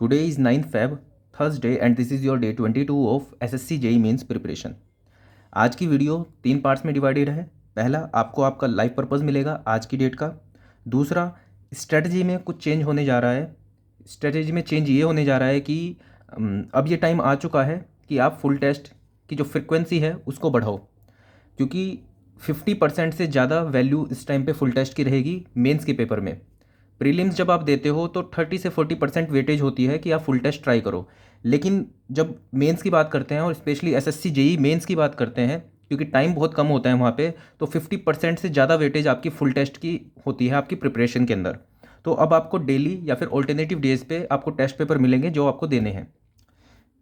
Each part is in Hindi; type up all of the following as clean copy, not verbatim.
Today is 9th Feb, Thursday, and this is your day 22 of SSC JEE mains preparation. आज की वीडियो 3 पार्ट्स में डिवाइडेड है। पहला, आपको आपका लाइफ पर्पस मिलेगा आज की डेट का। दूसरा, स्ट्रेटजी में कुछ चेंज होने जा रहा है। स्ट्रेटजी में चेंज ये होने जा रहा है कि अब ये टाइम आ चुका है कि आप फुल टेस्ट की जो फ्रिक्वेंसी है उसको बढ़ाओ, क्योंकि 50% से ज़्यादा वैल्यू इस टाइम पे फुल टेस्ट की रहेगी मेंस के पेपर में। प्रीलिम्स जब आप देते हो तो 30 से 40% वेटेज होती है कि आप फुल टेस्ट ट्राई करो, लेकिन जब मेंस की बात करते हैं और स्पेशली एसएससी जेई मेंस की बात करते हैं, क्योंकि टाइम बहुत कम होता है वहाँ पे, तो 50% से ज़्यादा वेटेज आपकी फुल टेस्ट की होती है आपकी प्रिपरेशन के अंदर। तो अब आपको डेली या फिर ऑल्टरनेटिव डेज पे आपको टेस्ट पेपर मिलेंगे जो आपको देने हैं।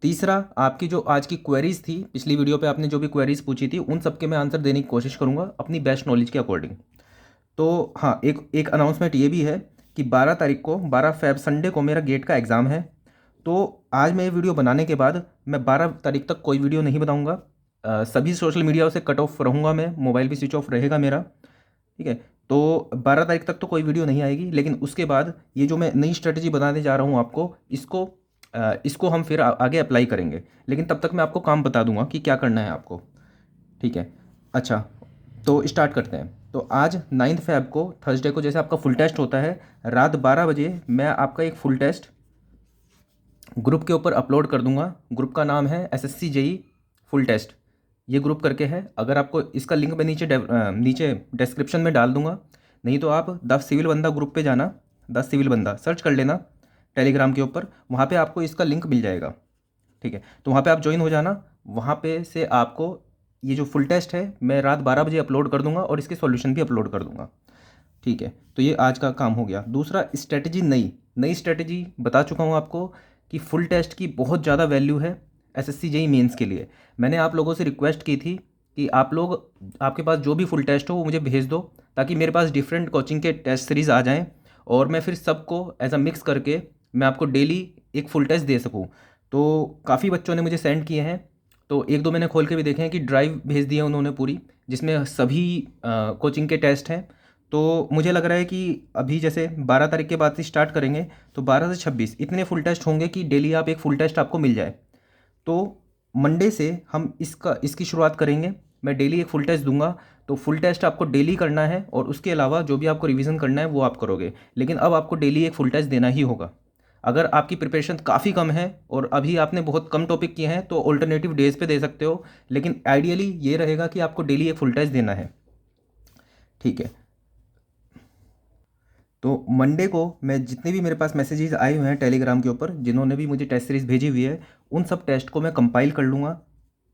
तीसरा, आपकी जो आज की क्वेरीज थी, पिछली वीडियो पे आपने जो भी क्वेरीज पूछी थी उन सब के मैं आंसर देने की कोशिश करूँगा अपनी बेस्ट नॉलेज के अकॉर्डिंग। तो हाँ, एक अनाउंसमेंट ये भी है कि 12 तारीख को, 12 फेब संडे को मेरा गेट का एग्ज़ाम है। तो आज मैं ये वीडियो बनाने के बाद मैं 12 तारीख तक कोई वीडियो नहीं बनाऊंगा। सभी सोशल मीडिया से कट ऑफ रहूँगा मैं, मोबाइल भी स्विच ऑफ रहेगा मेरा, ठीक है। तो 12 तारीख तक तो कोई वीडियो नहीं आएगी, लेकिन उसके बाद ये जो मैं नई स्ट्रेटजी बनाने जा रहा हूँ आपको, इसको हम फिर आगे अप्लाई करेंगे। लेकिन तब तक मैं आपको काम बता दूंगा कि क्या करना है आपको, ठीक है। अच्छा, तो स्टार्ट करते हैं। तो आज 9th फेब को, थर्सडे को, जैसे आपका फुल टेस्ट होता है, रात 12 बजे मैं आपका एक फुल टेस्ट ग्रुप के ऊपर अपलोड कर दूंगा। ग्रुप का नाम है एसएससी जेई फुल टेस्ट, ये ग्रुप करके है। अगर आपको इसका लिंक मैं नीचे डिस्क्रिप्शन में डाल दूंगा, नहीं तो आप 10 सिविल बंदा ग्रुप पे जाना, 10 सिविल बंदा सर्च कर लेना टेलीग्राम के ऊपर, वहाँ पे आपको इसका लिंक मिल जाएगा, ठीक है। तो वहाँ पे आप ज्वाइन हो जाना। वहाँ पे से आपको ये जो फुल टेस्ट है मैं रात 12 बजे अपलोड कर दूंगा और इसके सॉल्यूशन भी अपलोड कर दूंगा, ठीक है। तो ये आज का काम हो गया। दूसरा, स्ट्रेटजी, नई स्ट्रेटजी बता चुका हूँ आपको कि फुल टेस्ट की बहुत ज़्यादा वैल्यू है एसएससी जेई मेंस के लिए। मैंने आप लोगों से रिक्वेस्ट की थी कि आप लोग, आपके पास जो भी फुल टेस्ट हो वो मुझे भेज दो, ताकि मेरे पास डिफरेंट कोचिंग के टेस्ट सीरीज़ आ जाएँ और मैं फिर सबको एज अ मिक्स करके मैं आपको डेली एक फुल टेस्ट दे सकूँ। तो काफ़ी बच्चों ने मुझे सेंड किए हैं, तो एक दो मैंने खोल के भी देखे हैं कि ड्राइव भेज दी है उन्होंने पूरी, जिसमें सभी कोचिंग के टेस्ट हैं। तो मुझे लग रहा है कि अभी जैसे 12 तारीख के बाद से स्टार्ट करेंगे तो 12 से 26 इतने फुल टेस्ट होंगे कि डेली आप एक फुल टेस्ट आपको मिल जाए। तो मंडे से हम इसकी शुरुआत करेंगे। मैं डेली एक फुल टेस्ट दूंगा, तो फुल टेस्ट आपको डेली करना है और उसके अलावा जो भी आपको रिवीजन करना है वो आप करोगे, लेकिन अब आपको डेली एक फुल टेस्ट देना ही होगा। अगर आपकी प्रिपरेशन काफ़ी कम है और अभी आपने बहुत कम टॉपिक किए हैं तो ऑल्टरनेटिव डेज पे दे सकते हो, लेकिन आइडियली ये रहेगा कि आपको डेली एक फुल टेस्ट देना है, ठीक है। तो मंडे को मैं जितने भी मेरे पास मैसेजेस आए हुए हैं टेलीग्राम के ऊपर, जिन्होंने भी मुझे टेस्ट सीरीज़ भेजी हुई है, उन सब टेस्ट को मैं कंपाइल कर लूँगा,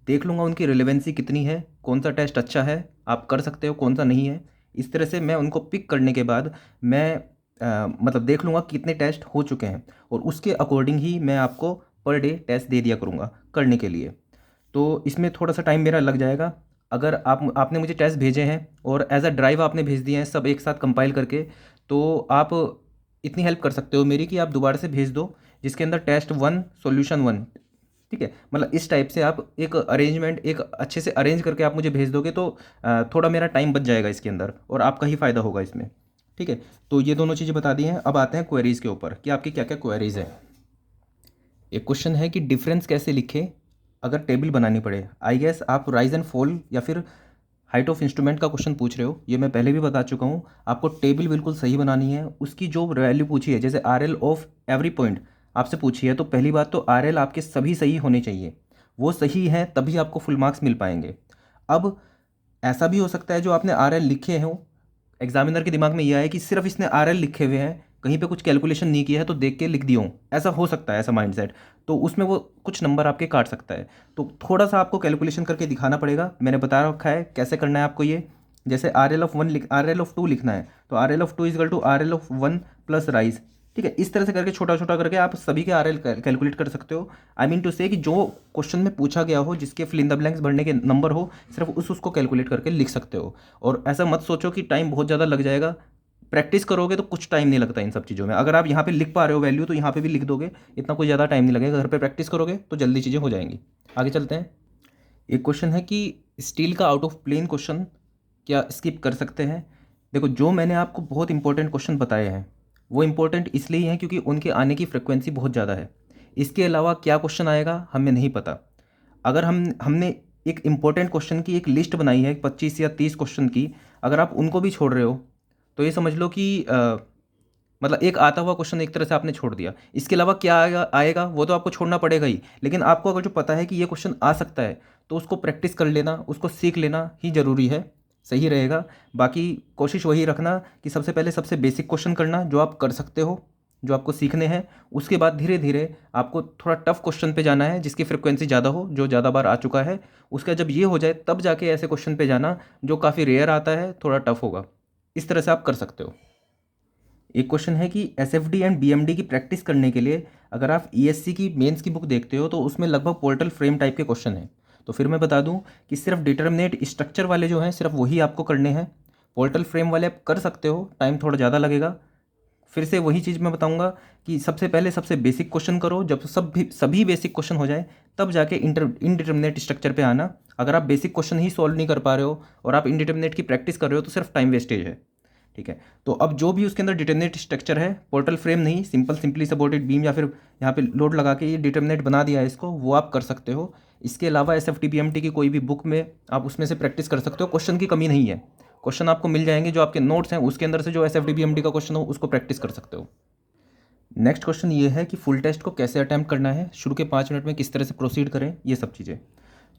देख लूँगा उनकी रिलेवेंसी कितनी है, कौन सा टेस्ट अच्छा है आप कर सकते हो, कौन सा नहीं है। इस तरह से मैं उनको पिक करने के बाद मैं मतलब देख लूँगा कितने टेस्ट हो चुके हैं और उसके अकॉर्डिंग ही मैं आपको पर डे टेस्ट दे दिया करूँगा करने के लिए। तो इसमें थोड़ा सा टाइम मेरा लग जाएगा। अगर आपने मुझे टेस्ट भेजे हैं और एज अ ड्राइव आपने भेज दिए हैं सब एक साथ कंपाइल करके, तो आप इतनी हेल्प कर सकते हो मेरी कि आप दोबारा से भेज दो जिसके अंदर टेस्ट 1 सॉल्यूशन 1, ठीक है। मतलब इस टाइप से आप एक अरेंजमेंट, एक अच्छे से अरेंज करके आप मुझे भेज दोगे तो थोड़ा मेरा टाइम बच जाएगा इसके अंदर और आपका ही फ़ायदा होगा इसमें, ठीक है। तो ये दोनों चीज़ें बता दी हैं। अब आते हैं क्वेरीज़ के ऊपर कि आपकी क्या क्या क्वेरीज़ है। एक क्वेश्चन है कि डिफरेंस कैसे लिखें अगर टेबल बनानी पड़े। आई गेस आप राइज एंड फॉल या फिर हाइट ऑफ इंस्ट्रूमेंट का क्वेश्चन पूछ रहे हो, ये मैं पहले भी बता चुका हूँ। आपको टेबल बिल्कुल सही बनानी है, उसकी जो वैल्यू पूछी है, जैसे R L of every point आपसे पूछी है, तो पहली बात तो आर एल आपके सभी सही होने चाहिए, वो सही है तभी आपको फुल मार्क्स मिल पाएंगे। अब ऐसा भी हो सकता है जो आपने आर एल लिखे हों, एग्जामिनर के दिमाग में यह है कि सिर्फ इसने आर एल लिखे हुए हैं, कहीं पे कुछ कैलकुलेशन नहीं किया है तो देख के लिख दिया हूँ, ऐसा हो सकता है, ऐसा माइंडसेट, तो उसमें वो कुछ नंबर आपके काट सकता है। तो थोड़ा सा आपको कैलकुलेशन करके दिखाना पड़ेगा। मैंने बता रखा है कैसे करना है आपको ये। जैसे R L of 1 R L of 2 लिखना है, तो R L of 2 equal to R L of 1 plus rise, ठीक है। इस तरह से करके छोटा छोटा करके आप सभी के आर एल कैलकुलेट कर सकते हो। आई मीन टू से कि जो क्वेश्चन में पूछा गया हो, जिसके फिल इन द ब्लैंक्स भरने के नंबर हो, सिर्फ उसको कैलकुलेट करके लिख सकते हो। और ऐसा मत सोचो कि टाइम बहुत ज़्यादा लग जाएगा, प्रैक्टिस करोगे तो कुछ टाइम नहीं लगता इन सब चीज़ों में। अगर आप यहाँ पे लिख पा रहे हो वैल्यू तो यहाँ पे भी लिख दोगे, इतना कोई ज़्यादा टाइम नहीं लगेगा। घर पे प्रैक्टिस करोगे तो जल्दी चीज़ें हो जाएंगी। आगे चलते हैं। एक क्वेश्चन है कि स्टील का आउट ऑफ प्लेन क्वेश्चन क्या स्किप कर सकते हैं। देखो, जो मैंने आपको बहुत इंपॉर्टेंट क्वेश्चन बताए हैं वो इम्पोर्टेंट इसलिए हैं क्योंकि उनके आने की फ्रिक्वेंसी बहुत ज़्यादा है। इसके अलावा क्या क्वेश्चन आएगा हमें नहीं पता। अगर हमने एक इम्पोर्टेंट क्वेश्चन की एक लिस्ट बनाई है 25 या 30 क्वेश्चन की, अगर आप उनको भी छोड़ रहे हो तो ये समझ लो कि मतलब एक आता हुआ क्वेश्चन एक तरह से आपने छोड़ दिया। इसके अलावा क्या आएगा वो तो आपको छोड़ना पड़ेगा ही, लेकिन आपको अगर जो पता है कि ये क्वेश्चन आ सकता है तो उसको प्रैक्टिस कर लेना, उसको सीख लेना ही ज़रूरी है, सही रहेगा। बाकी कोशिश वही रखना कि सबसे पहले सबसे बेसिक क्वेश्चन करना जो आप कर सकते हो, जो आपको सीखने हैं। उसके बाद धीरे धीरे आपको थोड़ा टफ क्वेश्चन पे जाना है जिसकी फ्रिक्वेंसी ज़्यादा हो, जो ज़्यादा बार आ चुका है। उसका जब ये हो जाए तब जाके ऐसे क्वेश्चन पे जाना जो काफ़ी रेयर आता है, थोड़ा टफ होगा। इस तरह से आप कर सकते हो। एक क्वेश्चन है कि एसएफडी एंड बीएमडी की प्रैक्टिस करने के लिए अगर आप ईएससी की मेंस की बुक देखते हो तो उसमें लगभग पोर्टल फ्रेम टाइप के क्वेश्चन हैं। तो फिर मैं बता दूं कि सिर्फ डिटर्मिनेट स्ट्रक्चर वाले जो हैं सिर्फ वही आपको करने हैं। पोर्टल फ्रेम वाले आप कर सकते हो, टाइम थोड़ा ज़्यादा लगेगा। फिर से वही चीज़ मैं बताऊंगा कि सबसे पहले सबसे बेसिक क्वेश्चन करो, जब सभी बेसिक क्वेश्चन हो जाए तब जाके इनडिटर्मिनेट स्ट्रक्चर पे आना। अगर आप बेसिक क्वेश्चन ही सॉल्व नहीं कर पा रहे हो और आप इनडिटर्मिनेट की प्रैक्टिस कर रहे हो तो सिर्फ टाइम वेस्टेज है। ठीक है, तो अब जो भी उसके अंदर डिटर्मिनेट स्ट्रक्चर है, पोर्टल फ्रेम नहीं, सिंपली सपोर्टेड बीम या फिर यहाँ पे लोड लगा के ये डिटर्मिनेट बना दिया है इसको, वो आप कर सकते हो। इसके अलावा एसएफटी बीएमटी की कोई भी बुक में आप उसमें से प्रैक्टिस कर सकते हो। क्वेश्चन की कमी नहीं है, क्वेश्चन आपको मिल जाएंगे जो आपके नोट्स हैं उसके अंदर से जो एसएफटी बीएमटी का क्वेश्चन हो उसको प्रैक्टिस कर सकते हो। नेक्स्ट क्वेश्चन ये है कि फुल टेस्ट को कैसे अटैम्प्ट करना है, शुरू के 5 मिनट में किस तरह से प्रोसीड करें, ये सब चीज़ें।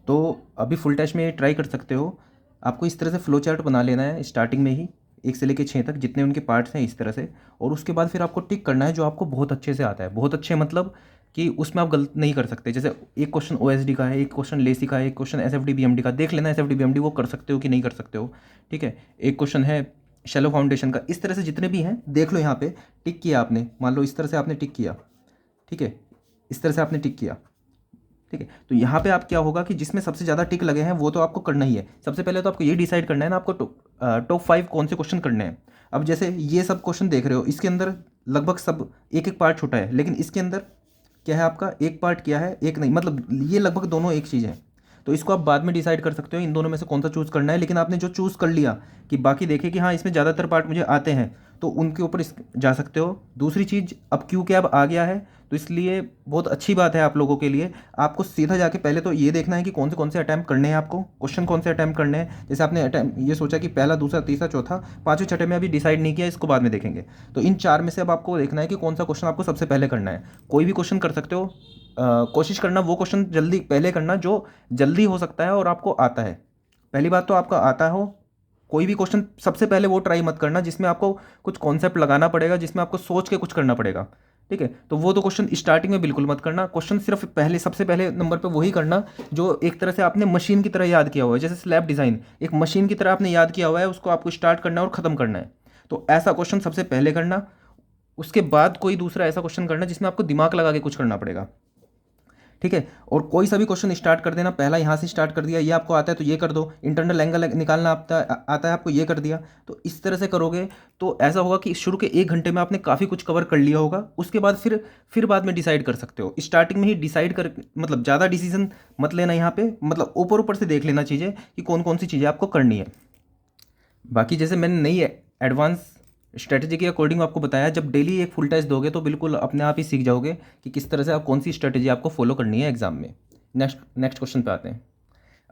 तो अभी फुल टेस्ट में ट्राई कर सकते हो। आपको इस तरह से फ्लो चार्ट बना लेना है स्टार्टिंग में ही, 1 से लेकर 6 तक जितने उनके पार्ट्स हैं इस तरह से। और उसके बाद फिर आपको टिक करना है जो आपको बहुत अच्छे से आता है। बहुत अच्छे मतलब कि उसमें आप गलत नहीं कर सकते। जैसे एक क्वेश्चन ओएसडी का है, एक क्वेश्चन लेसी का है, एक क्वेश्चन एसएफडी बीएमडी का, देख लेना एसएफडी बीएमडी वो कर सकते हो कि नहीं कर सकते हो। ठीक है, एक क्वेश्चन है शैलो फाउंडेशन का। इस तरह से जितने भी हैं देख लो। यहाँ पे टिक किया आपने, मान लो इस तरह से आपने टिक किया, ठीक है, इस तरह से आपने टिक किया, ठीक है। तो यहाँ पे आप क्या होगा कि जिसमें सबसे ज़्यादा टिक लगे हैं वो तो आपको करना ही है। सबसे पहले तो आपको ये डिसाइड करना है ना आपको टॉप 5 कौन से क्वेश्चन करने हैं। अब जैसे ये सब क्वेश्चन देख रहे हो, इसके अंदर लगभग सब एक एक पार्ट छोटा है, लेकिन इसके अंदर क्या है आपका एक पार्ट किया है, एक नहीं, मतलब ये लगभग दोनों एक चीज़ है। तो इसको आप बाद में डिसाइड कर सकते हो इन दोनों में से कौन सा चूज़ करना है। लेकिन आपने जो चूज़ कर लिया कि बाकी देखे कि हाँ इसमें ज़्यादातर पार्ट मुझे आते हैं, तो उनके ऊपर जा सकते हो। दूसरी चीज़, अब क्यू कैब आ गया है तो इसलिए बहुत अच्छी बात है आप लोगों के लिए। आपको सीधा जाके पहले तो ये देखना है कि कौन से अटैम्प्ट करने हैं, आपको क्वेश्चन कौन से अटैम्प्ट करने हैं। जैसे आपने अटैम्प्ट ये सोचा कि पहला, दूसरा, तीसरा, चौथा, पाँचवें, छठे में अभी डिसाइड नहीं किया, इसको बाद में देखेंगे। तो इन 4 में से अब आपको देखना है कि कौन सा क्वेश्चन आपको सबसे पहले करना है। कोई भी क्वेश्चन कर सकते हो, कोशिश करना वो क्वेश्चन जल्दी पहले करना जो जल्दी हो सकता है और आपको आता है। पहली बात तो आपका आता हो। कोई भी क्वेश्चन सबसे पहले वो ट्राई मत करना जिसमें आपको कुछ कॉन्सेप्ट लगाना पड़ेगा, जिसमें आपको सोच के कुछ करना पड़ेगा। ठीक है, तो वो तो क्वेश्चन स्टार्टिंग में बिल्कुल मत करना। क्वेश्चन सिर्फ पहले सबसे पहले नंबर पे वही करना जो एक तरह से आपने मशीन की तरह याद किया हुआ है। जैसे स्लैब डिज़ाइन एक मशीन की तरह आपने याद किया हुआ है, उसको आपको स्टार्ट करना है और ख़त्म करना है। तो ऐसा क्वेश्चन सबसे पहले करना, उसके बाद कोई दूसरा ऐसा क्वेश्चन करना जिसमें आपको दिमाग लगा के कुछ करना पड़ेगा। ठीक है, और कोई सा भी क्वेश्चन स्टार्ट कर देना, पहला यहाँ से स्टार्ट कर दिया, ये आपको आता है तो ये कर दो, इंटरनल एंगल निकालना आता है आपको, ये कर दिया। तो इस तरह से करोगे तो ऐसा होगा कि शुरू के 1 घंटे में आपने काफ़ी कुछ कवर कर लिया होगा। उसके बाद फिर बाद में डिसाइड कर सकते हो। स्टार्टिंग में ही डिसाइड कर, मतलब ज़्यादा डिसीजन मत लेना यहाँ पे, मतलब ऊपर ऊपर से देख लेना चीज़ें कि कौन कौन सी चीज़ें आपको करनी है। बाकी जैसे मैंने नई एडवांस स्ट्रेटेजी के अकॉर्डिंग आपको बताया, जब डेली एक फुल टेस्ट दोगे तो बिल्कुल अपने आप ही सीख जाओगे कि किस तरह से आप कौन सी स्ट्रेटेजी आपको फॉलो करनी है एग्जाम में। नेक्स्ट क्वेश्चन पे आते हैं।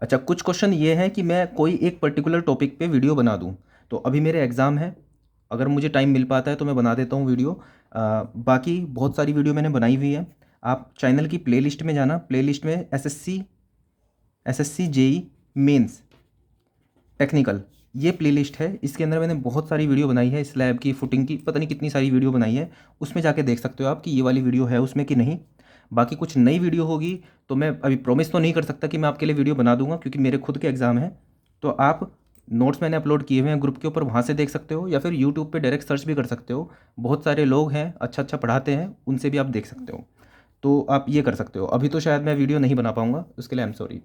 अच्छा, कुछ क्वेश्चन ये हैं कि मैं कोई एक पर्टिकुलर टॉपिक पे वीडियो बना दूं, तो अभी मेरे एग्ज़ाम है, अगर मुझे टाइम मिल पाता है तो मैं बना देता हूँ वीडियो। बाकी बहुत सारी वीडियो मैंने बनाई हुई है। आप चैनल की प्लेलिस्ट में जाना, प्लेलिस्ट में एसएससी जेई मेंस टेक्निकल ये प्लेलिस्ट है, इसके अंदर मैंने बहुत सारी वीडियो बनाई है, स्लैब की, फुटिंग की, पता नहीं कितनी सारी वीडियो बनाई है। उसमें जाके देख सकते हो आप कि ये वाली वीडियो है उसमें कि नहीं। बाकी कुछ नई वीडियो होगी तो मैं अभी प्रॉमिस तो नहीं कर सकता कि मैं आपके लिए वीडियो बना दूंगा, क्योंकि मेरे खुद के एग्ज़ाम है। तो आप नोट्स मैंने अपलोड किए हुए हैं ग्रुप के ऊपर, वहाँ से देख सकते हो, या फिर यूट्यूब पर डायरेक्ट सर्च भी कर सकते हो। बहुत सारे लोग हैं अच्छा पढ़ाते हैं, उनसे भी आप देख सकते हो। तो आप ये कर सकते हो। अभी तो शायद मैं वीडियो नहीं बना पाऊँगा, उसके लिए I am sorry.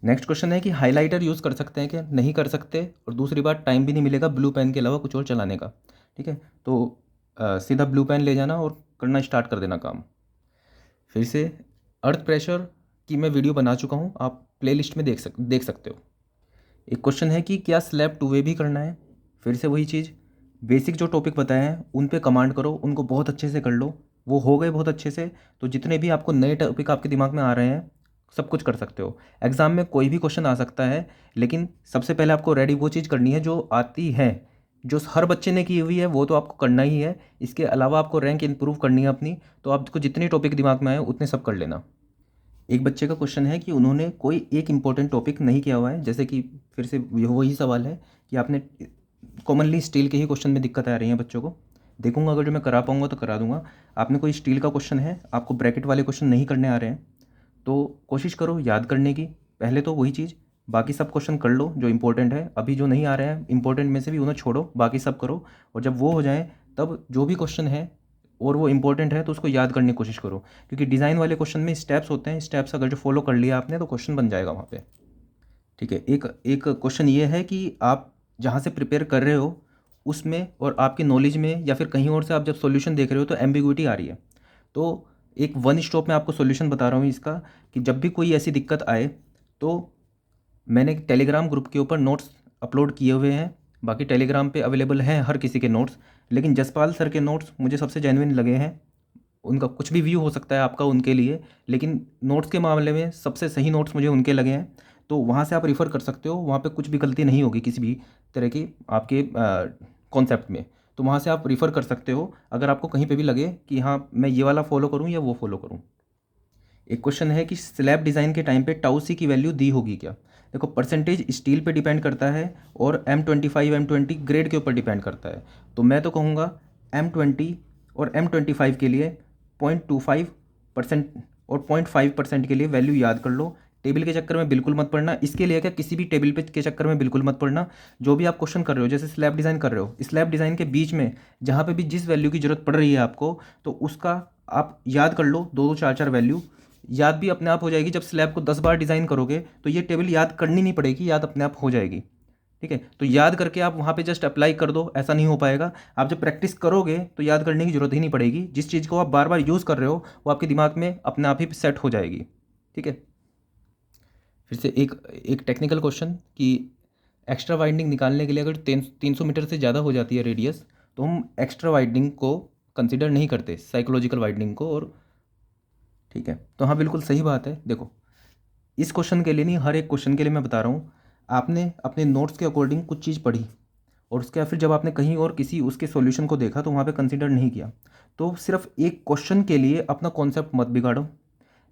Next question है कि हाइलाइटर यूज़ कर सकते हैं क्या, नहीं कर सकते। और दूसरी बात, टाइम भी नहीं मिलेगा ब्लू पेन के अलावा कुछ और चलाने का। ठीक है, तो सीधा ब्लू पेन ले जाना और करना स्टार्ट कर देना काम। फिर से अर्थ प्रेशर की मैं वीडियो बना चुका हूँ, आप प्लेलिस्ट में देख सकते हो। एक क्वेश्चन है कि क्या स्लैब 2 वे भी करना है, फिर से वही चीज़, बेसिक जो टॉपिक बताए हैं उन पे कमांड करो, उनको बहुत अच्छे से कर लो, वो हो गए बहुत अच्छे से, तो जितने भी आपको नए टॉपिक आपके दिमाग में आ रहे हैं सब कुछ कर सकते हो। एग्ज़ाम में कोई भी क्वेश्चन आ सकता है, लेकिन सबसे पहले आपको रेडी वो चीज़ करनी है जो आती है, जो हर बच्चे ने की हुई है वो तो आपको करना ही है। इसके अलावा आपको रैंक इंप्रूव करनी है अपनी, तो आपको जितने टॉपिक दिमाग में आए उतने सब कर लेना। एक बच्चे का क्वेश्चन है कि उन्होंने कोई एक इम्पोर्टेंट टॉपिक नहीं किया हुआ है, जैसे कि फिर से वही सवाल है कि आपने कॉमनली स्टील के ही क्वेश्चन में दिक्कत आ रही है बच्चों को। देखूंगा अगर जो मैं करा पाऊंगा तो करा दूंगा। आपने कोई स्टील का क्वेश्चन है, आपको ब्रैकेट वाले क्वेश्चन नहीं करने आ रहे हैं, तो कोशिश करो याद करने की। पहले तो वही चीज़, बाकी सब क्वेश्चन कर लो जो इंपॉर्टेंट है। अभी जो नहीं आ रहे हैं इंपॉर्टेंट में से भी उन्हें छोड़ो, बाकी सब करो। और जब वो हो जाए तब जो भी क्वेश्चन है और वो इंपॉर्टेंट है तो उसको याद करने की कोशिश करो, क्योंकि डिज़ाइन वाले क्वेश्चन में स्टेप्स होते हैं। स्टेप्स अगर जो फॉलो कर लिया आपने तो क्वेश्चन बन जाएगा वहाँ पे। ठीक है, एक एक क्वेश्चन ये है कि आप जहाँ से प्रिपेयर कर रहे हो उसमें और आपकी नॉलेज में या फिर कहीं और से आप जब सॉल्यूशन देख रहे हो तो एम्बिग्विटी आ रही है। तो एक वन स्टॉप में आपको सॉल्यूशन बता रहा हूँ इसका, कि जब भी कोई ऐसी दिक्कत आए तो मैंने टेलीग्राम ग्रुप के ऊपर नोट्स अपलोड किए हुए हैं। बाकी टेलीग्राम पे अवेलेबल हैं हर किसी के नोट्स, लेकिन जसपाल सर के नोट्स मुझे सबसे जेन्युइन लगे हैं। उनका कुछ भी व्यू हो सकता है आपका उनके लिए, लेकिन नोट्स के मामले में सबसे सही नोट्स मुझे उनके लगे हैं। तो वहाँ से आप रिफ़र कर सकते हो, वहाँ पे कुछ भी गलती नहीं होगी किसी भी तरह की आपके कॉन्सेप्ट में। तो वहाँ से आप रिफ़र कर सकते हो अगर आपको कहीं पे भी लगे कि हाँ मैं ये वाला फॉलो करूँ या वो फॉलो करूँ। एक क्वेश्चन है कि स्लैब डिज़ाइन के टाइम पे टाउ सी की वैल्यू दी होगी क्या। देखो परसेंटेज स्टील पे डिपेंड करता है और M25 M20 ग्रेड के ऊपर डिपेंड करता है। तो मैं तो कहूँगा M20 और M25 के लिए 0.25% और 0.5% के लिए वैल्यू याद कर लो। टेबल के चक्कर में बिल्कुल मत पढ़ना, इसके लिए क्या किसी भी टेबल पे के चक्कर में बिल्कुल मत पढ़ना। जो भी आप क्वेश्चन कर रहे हो, जैसे स्लैब डिज़ाइन कर रहे हो, स्लैब डिज़ाइन के बीच में जहाँ पे भी जिस वैल्यू की ज़रूरत पड़ रही है आपको, तो उसका आप याद कर लो, दो दो चार चार वैल्यू याद भी अपने आप हो जाएगी। जब स्लैब को 10 बार डिज़ाइन करोगे तो ये टेबल याद करनी नहीं पड़ेगी, याद अपने आप हो जाएगी। ठीक है, तो याद करके आप वहाँ पे जस्ट अप्लाई कर दो, ऐसा नहीं हो पाएगा। आप जब प्रैक्टिस करोगे तो याद करने की ज़रूरत ही नहीं पड़ेगी। जिस चीज़ को आप बार बार यूज़ कर रहे हो वो आपके दिमाग में अपने आप ही सेट हो जाएगी। ठीक है, फिर से एक एक टेक्निकल क्वेश्चन कि एक्स्ट्रा वाइंडिंग निकालने के लिए अगर 300 मीटर से ज़्यादा हो जाती है रेडियस, तो हम एक्स्ट्रा वाइंडिंग को कंसिडर नहीं करते, साइकोलॉजिकल वाइंडिंग को। और ठीक है, तो हाँ बिल्कुल सही बात है। देखो इस क्वेश्चन के लिए नहीं, हर एक क्वेश्चन के लिए मैं बता रहा हूँ, आपने अपने नोट्स के अकॉर्डिंग कुछ चीज़ पढ़ी और उसके बाद फिर जब आपने कहीं और किसी उसके सॉल्यूशन को देखा तो वहाँ पे कंसीडर नहीं किया। तो सिर्फ एक क्वेश्चन के लिए अपना कॉन्सेप्ट मत बिगाड़ो।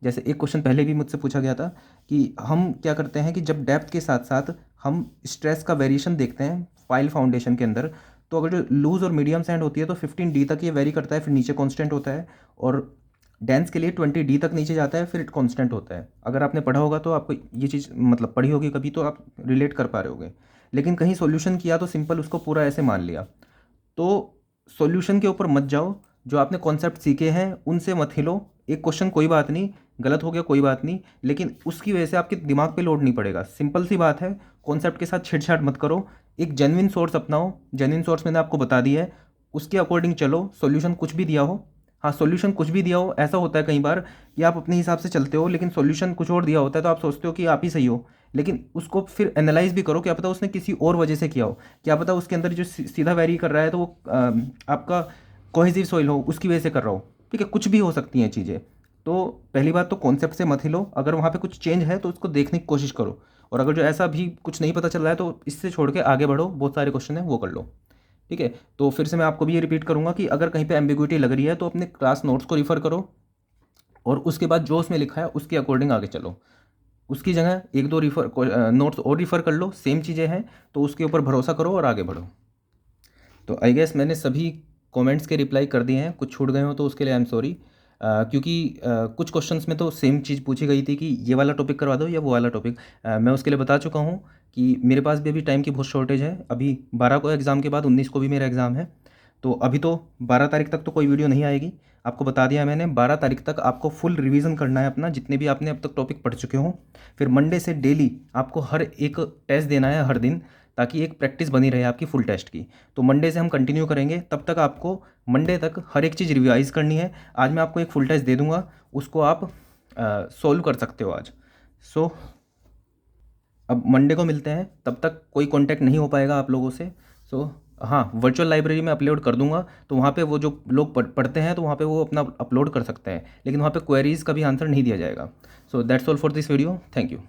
जैसे एक क्वेश्चन पहले भी मुझसे पूछा गया था कि हम क्या करते हैं कि जब डेप्थ के साथ साथ हम स्ट्रेस का वेरिएशन देखते हैं फाइल फाउंडेशन के अंदर, तो अगर जो लूज और मीडियम सैंड होती है तो 15D तक ये वेरी करता है, फिर नीचे कांस्टेंट होता है। और डेंस के लिए 20D तक नीचे जाता है, फिर कांस्टेंट होता है। अगर आपने पढ़ा होगा तो आपको ये चीज़ मतलब पढ़ी होगी कभी तो आप रिलेट कर पा रहे होगे। लेकिन कहीं सॉल्यूशन किया तो सिंपल उसको पूरा ऐसे मान लिया। तो सॉल्यूशन के ऊपर मत जाओ, जो आपने कॉन्सेप्ट सीखे हैं उनसे मत हिलो। एक क्वेश्चन कोई बात नहीं, गलत हो गया कोई बात नहीं, लेकिन उसकी वजह से आपके दिमाग पे लोड नहीं पड़ेगा। सिंपल सी बात है, कॉन्सेप्ट के साथ छेड़छाड़ मत करो। एक जेन्युइन सोर्स अपनाओ, जेन्युइन सोर्स मैंने आपको बता दिया है, उसके अकॉर्डिंग चलो। सॉल्यूशन कुछ भी दिया हो, हाँ सॉल्यूशन कुछ भी दिया हो, ऐसा होता है कई बार कि आप अपने हिसाब से चलते हो लेकिन सॉल्यूशन कुछ और दिया होता है तो आप सोचते हो कि आप ही सही हो, लेकिन उसको फिर एनालाइज भी करो, क्या पता उसने किसी और वजह से किया हो। क्या पता उसके अंदर जो सीधा वेरी कर रहा है तो वो आपका कोहेसिव सॉइल हो, उसकी वजह से कर रहा हो। ठीक है, कुछ भी हो सकती हैं चीज़ें। तो पहली बात तो कॉन्सेप्ट से मत हिलो, अगर वहाँ पे कुछ चेंज है तो उसको देखने की कोशिश करो। और अगर जो ऐसा भी कुछ नहीं पता चल रहा है तो इससे छोड़ के आगे बढ़ो, बहुत सारे क्वेश्चन हैं वो कर लो। ठीक है, तो फिर से मैं आपको भी ये रिपीट करूँगा कि अगर कहीं पे एम्बिग्विटी लग रही है तो अपने क्लास नोट्स को रिफ़र करो और उसके बाद जो उसमें लिखा है उसके अकॉर्डिंग आगे चलो। उसकी जगह एक दो नोट्स और रिफ़र कर लो, सेम चीज़ें हैं तो उसके ऊपर भरोसा करो और आगे बढ़ो। तो आई गेस मैंने सभी कमेंट्स के रिप्लाई कर दिए हैं। कुछ छूट गए हो तो उसके लिए आई एम सॉरी, क्योंकि कुछ क्वेश्चंस में तो सेम चीज़ पूछी गई थी कि ये वाला टॉपिक करवा दो या वो वाला टॉपिक। मैं उसके लिए बता चुका हूँ कि मेरे पास भी अभी टाइम की बहुत शॉर्टेज है। अभी 12 को एग्ज़ाम के बाद 19 को भी मेरा एग्ज़ाम है, तो अभी तो 12 तारीख तक तो कोई वीडियो नहीं आएगी। आपको बता दिया मैंने, 12 तारीख तक आपको फुल रिवीजन करना है अपना, जितने भी आपने अब तक टॉपिक पढ़ चुके हो। फिर मंडे से डेली आपको हर एक टेस्ट देना है हर दिन, ताकि एक प्रैक्टिस बनी रहे आपकी फुल टेस्ट की। तो मंडे से हम कंटिन्यू करेंगे, तब तक आपको मंडे तक हर एक चीज़ रिवाइज़ करनी है। आज मैं आपको एक फुल टेस्ट दे दूंगा, उसको आप सोल्व कर सकते हो आज। सो अब मंडे को मिलते हैं, तब तक कोई कांटेक्ट नहीं हो पाएगा आप लोगों से। सो हाँ, वर्चुअल लाइब्रेरी में अपलोड कर दूंगा, तो वहाँ पे वो जो लोग पढ़ते हैं तो वहाँ पे वो अपना अपलोड कर सकते हैं, लेकिन वहाँ पे क्वेरीज़ का भी आंसर नहीं दिया जाएगा। So that's all for this video, thank you.